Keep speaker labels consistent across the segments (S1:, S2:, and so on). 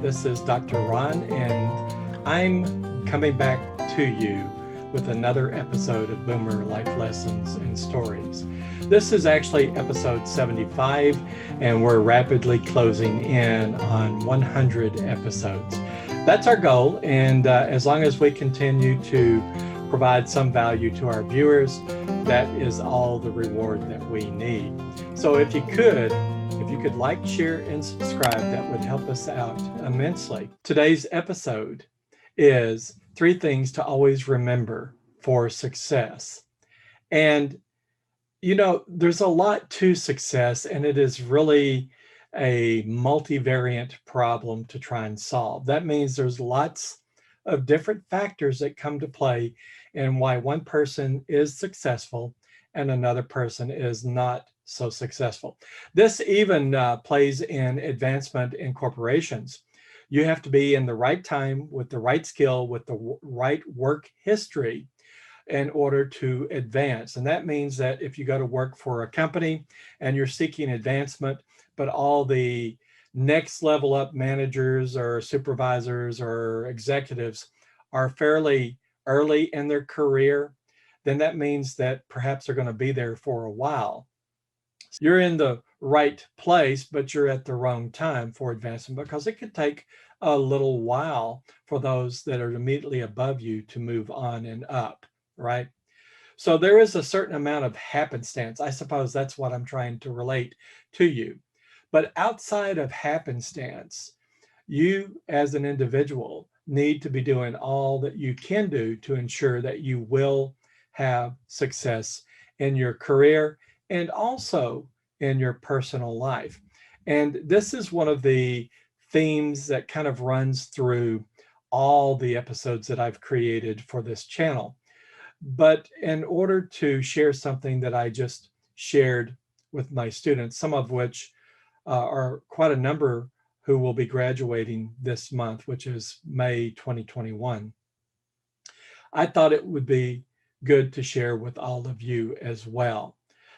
S1: This is Dr. Ron, and I'm coming back to you with another episode of Boomer Life Lessons and Stories. This is actually episode 75, and we're rapidly closing in on 100 episodes. That's our goal, and as long as we continue to provide some value to our viewers, that is all the reward that we need. So if you could like, share, and subscribe, that would help us out immensely. Today's episode is 3 things to always remember for success. And, you know, there's a lot to success, and it is really a multivariant problem to try and solve. That means there's lots of different factors that come to play in why one person is successful and another person is not so successful. This even plays in advancement in corporations. You have to be in the right time with the right skill, with the right work history in order to advance. And that means that if you go to work for a company and you're seeking advancement, but all the next level up managers or supervisors or executives are fairly early in their career, then that means that perhaps they're going to be there for a while. You're in the right place, but you're at the wrong time for advancement, because it could take a little while for those that are immediately above you to move on and up, right? So there is a certain amount of happenstance. I suppose that's what I'm trying to relate to you. But outside of happenstance, you as an individual need to be doing all that you can do to ensure that you will have success in your career and also in your personal life. And this is one of the themes that kind of runs through all the episodes that I've created for this channel. But in order to share something that I just shared with my students, some of which are quite a number who will be graduating this month, which is May 2021, I thought it would be good to share with all of you as well.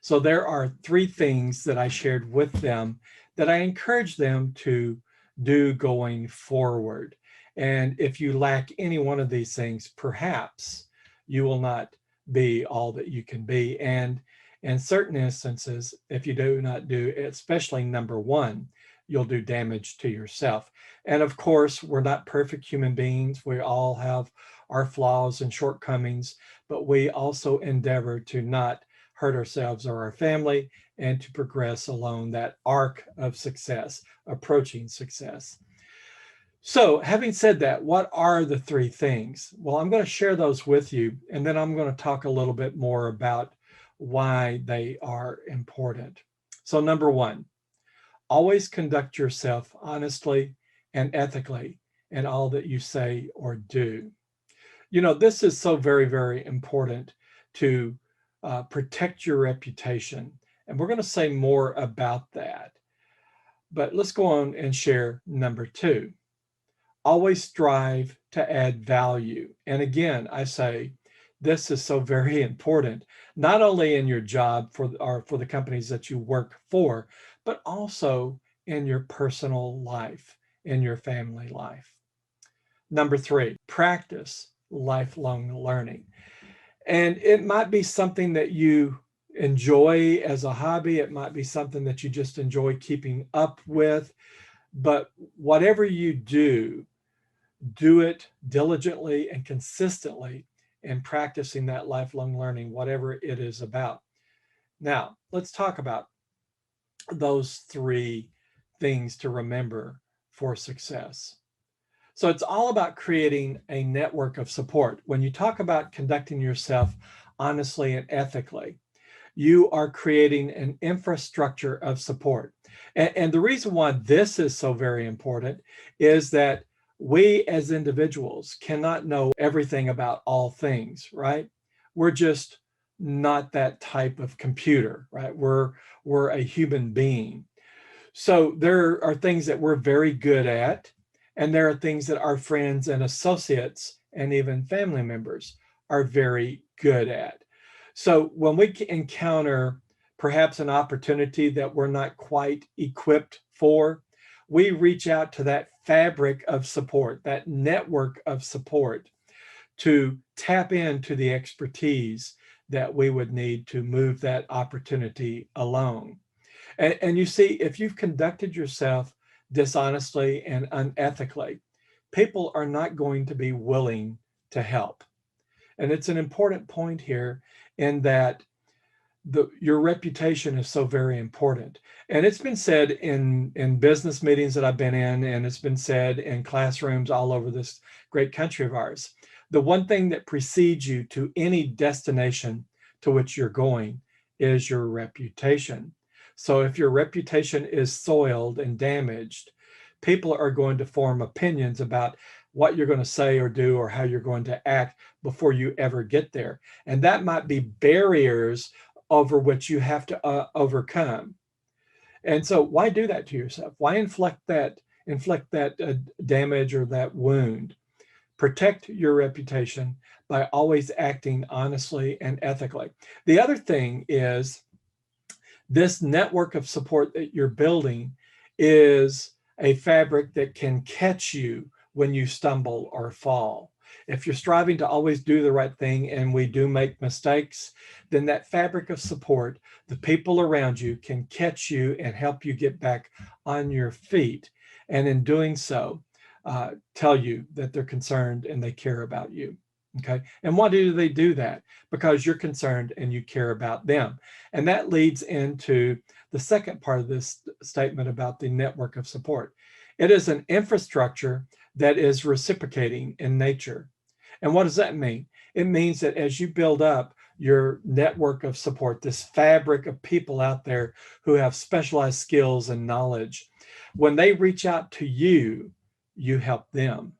S1: So there are 3 things that I shared with them that I encourage them to do going forward. And if you lack any one of these things, perhaps you will not be all that you can be. And in certain instances, if you do not do, especially number 1, you'll do damage to yourself. And of course, we're not perfect human beings. We all have our flaws and shortcomings, but we also endeavor to not hurt ourselves or our family, and to progress along that arc of success, approaching success. So having said that, what are the 3 things? Well, I'm going to share those with you, and then I'm going to talk a little bit more about why they are important. So number 1, always conduct yourself honestly and ethically in all that you say or do. You know, this is so very, very important to protect your reputation. And we're going to say more about that. But let's go on and share number 2. Always strive to add value. And again, I say this is so very important, not only in your job for the companies that you work for, but also in your personal life, in your family life. Number 3, practice lifelong learning. And it might be something that you enjoy as a hobby. It might be something that you just enjoy keeping up with. But whatever you do, do it diligently and consistently in practicing that lifelong learning, whatever it is about. Now, let's talk about those 3 things to remember for success. So it's all about creating a network of support. When you talk about conducting yourself honestly and ethically, you are creating an infrastructure of support. And the reason why this is so very important is that we as individuals cannot know everything about all things, right? We're just not that type of computer, right? We're a human being. So there are things that we're very good at, and there are things that our friends and associates and even family members are very good at. So when we encounter perhaps an opportunity that we're not quite equipped for, we reach out to that fabric of support, that network of support to tap into the expertise that we would need to move that opportunity along. And you see, if you've conducted yourself dishonestly and unethically, people are not going to be willing to help. And it's an important point here in that your reputation is so very important. And it's been said in business meetings that I've been in, and it's been said in classrooms all over this great country of ours. The one thing that precedes you to any destination to which you're going is your reputation. So if your reputation is soiled and damaged, people are going to form opinions about what you're going to say or do or how you're going to act before you ever get there. And that might be barriers over which you have to overcome. And so why do that to yourself? Why inflict that damage or that wound? Protect your reputation by always acting honestly and ethically. The other thing is this network of support that you're building is a fabric that can catch you when you stumble or fall. If you're striving to always do the right thing and we do make mistakes, then that fabric of support, the people around you can catch you and help you get back on your feet. And in doing so, tell you that they're concerned and they care about you. Okay. And why do they do that? Because you're concerned and you care about them. And that leads into the second part of this statement about the network of support. It is an infrastructure that is reciprocating in nature. And what does that mean? It means that as you build up your network of support, this fabric of people out there who have specialized skills and knowledge, when they reach out to you, you help them.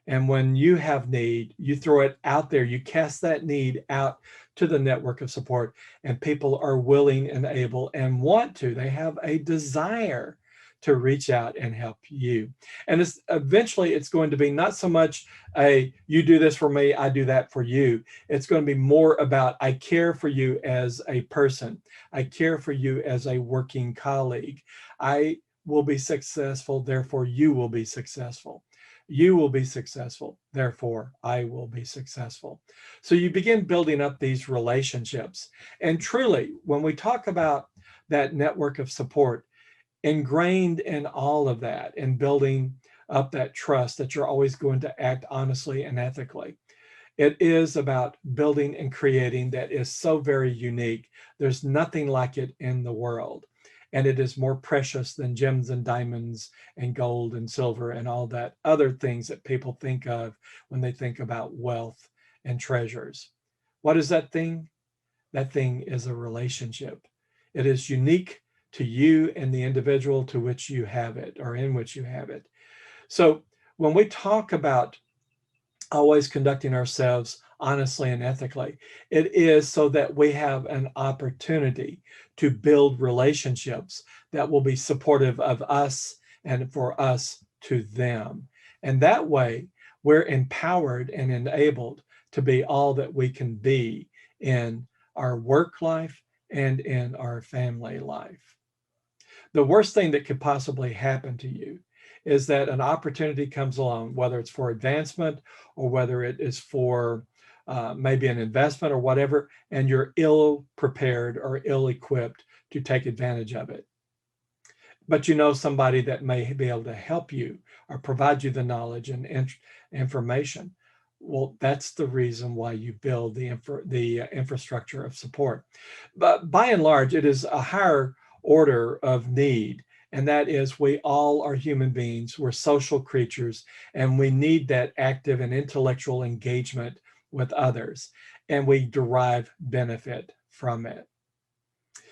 S1: And when you have need, you throw it out there, you cast that need out to the network of support, and people are willing and able and want to. They have a desire to reach out and help you. And eventually it's going to be not so much a, you do this for me, I do that for you. It's going to be more about, I care for you as a person. I care for you as a working colleague. I will be successful, therefore you will be successful. You will be successful, therefore I will be successful. So you begin building up these relationships. And truly, when we talk about that network of support, ingrained in all of that and building up that trust that you're always going to act honestly and ethically, it is about building and creating that is so very unique. There's nothing like it in the world. And it is more precious than gems and diamonds and gold and silver and all that other things that people think of when they think about wealth and treasures. What is that thing? That thing is a relationship. It is unique to you and the individual to which you have it or in which you have it. So when we talk about always conducting ourselves honestly and ethically, it is so that we have an opportunity to build relationships that will be supportive of us and for us to them. And that way, we're empowered and enabled to be all that we can be in our work life and in our family life. The worst thing that could possibly happen to you is that an opportunity comes along, whether it's for advancement or whether it is for maybe an investment or whatever, and you're ill prepared or ill equipped to take advantage of it. But you know somebody that may be able to help you or provide you the knowledge and information. Well, that's the reason why you build the infrastructure of support. But by and large, it is a higher order of need. And that is, we all are human beings, we're social creatures, and we need that active and intellectual engagement with others, and we derive benefit from it.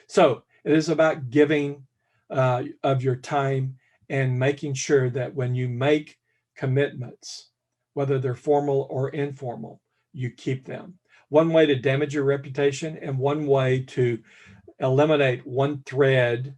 S1: So it is about giving of your time and making sure that when you make commitments, whether they're formal or informal, you keep them. One way to damage your reputation and one way to eliminate one thread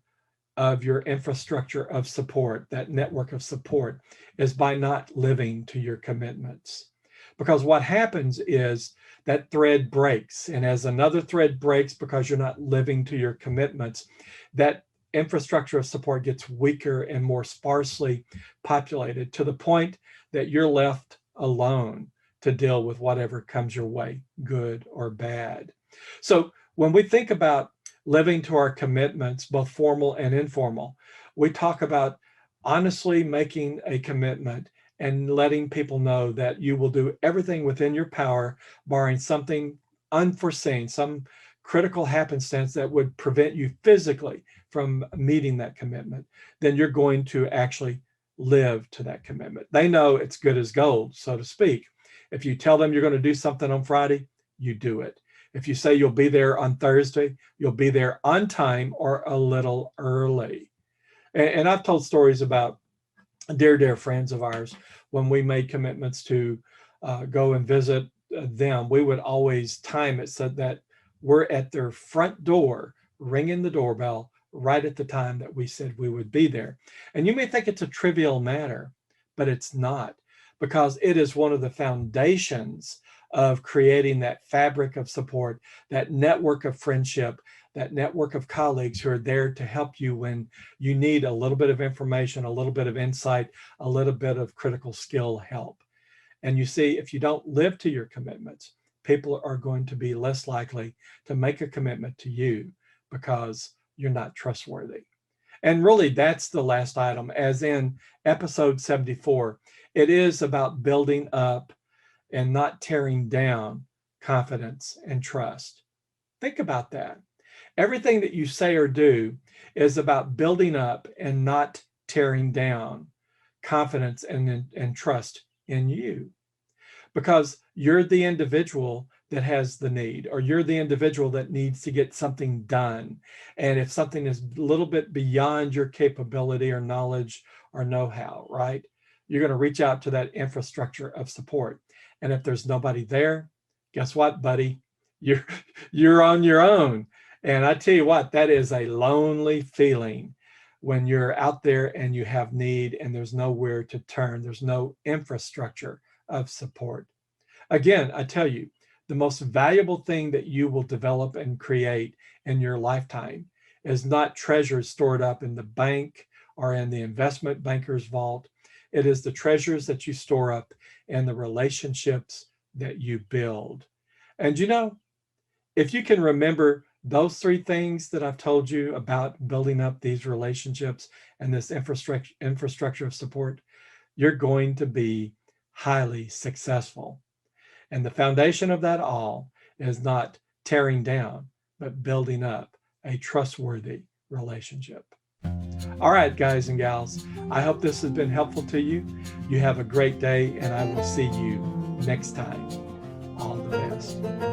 S1: of your infrastructure of support, that network of support, is by not living to your commitments. Because what happens is that thread breaks. And as another thread breaks because you're not living to your commitments, that infrastructure of support gets weaker and more sparsely populated to the point that you're left alone to deal with whatever comes your way, good or bad. So when we think about living to our commitments, both formal and informal, we talk about honestly making a commitment and letting people know that you will do everything within your power, barring something unforeseen, some critical happenstance that would prevent you physically from meeting that commitment. Then you're going to actually live to that commitment. They know it's good as gold, so to speak. If you tell them you're going to do something on Friday, you do it. If you say you'll be there on Thursday, you'll be there on time or a little early. And I've told stories about dear friends of ours. When we made commitments to go and visit them, we would always time it so that we're at their front door, ringing the doorbell right at the time that we said we would be there. And you may think it's a trivial matter, but it's not, because it is one of the foundations of creating that fabric of support, that network of friendship, that network of colleagues who are there to help you when you need a little bit of information, a little bit of insight, a little bit of critical skill help. And you see, if you don't live to your commitments, people are going to be less likely to make a commitment to you because you're not trustworthy. And really, that's the last item. As in episode 74, it is about building up and not tearing down confidence and trust. Think about that. Everything that you say or do is about building up and not tearing down confidence and trust in you, because you're the individual that has the need, or you're the individual that needs to get something done. And if something is a little bit beyond your capability or knowledge or know-how, right, you're going to reach out to that infrastructure of support. And if there's nobody there, guess what, buddy? You're on your own. And I tell you what, that is a lonely feeling when you're out there and you have need and there's nowhere to turn. There's no infrastructure of support. Again, I tell you, the most valuable thing that you will develop and create in your lifetime is not treasures stored up in the bank or in the investment banker's vault. It is the treasures that you store up in the relationships that you build. And you know, if you can remember those three things that I've told you about building up these relationships and this infrastructure of support, you're going to be highly successful. And the foundation of that all is not tearing down, but building up a trustworthy relationship. All right, guys and gals, I hope this has been helpful to you. You have a great day, and I will see you next time. All the best.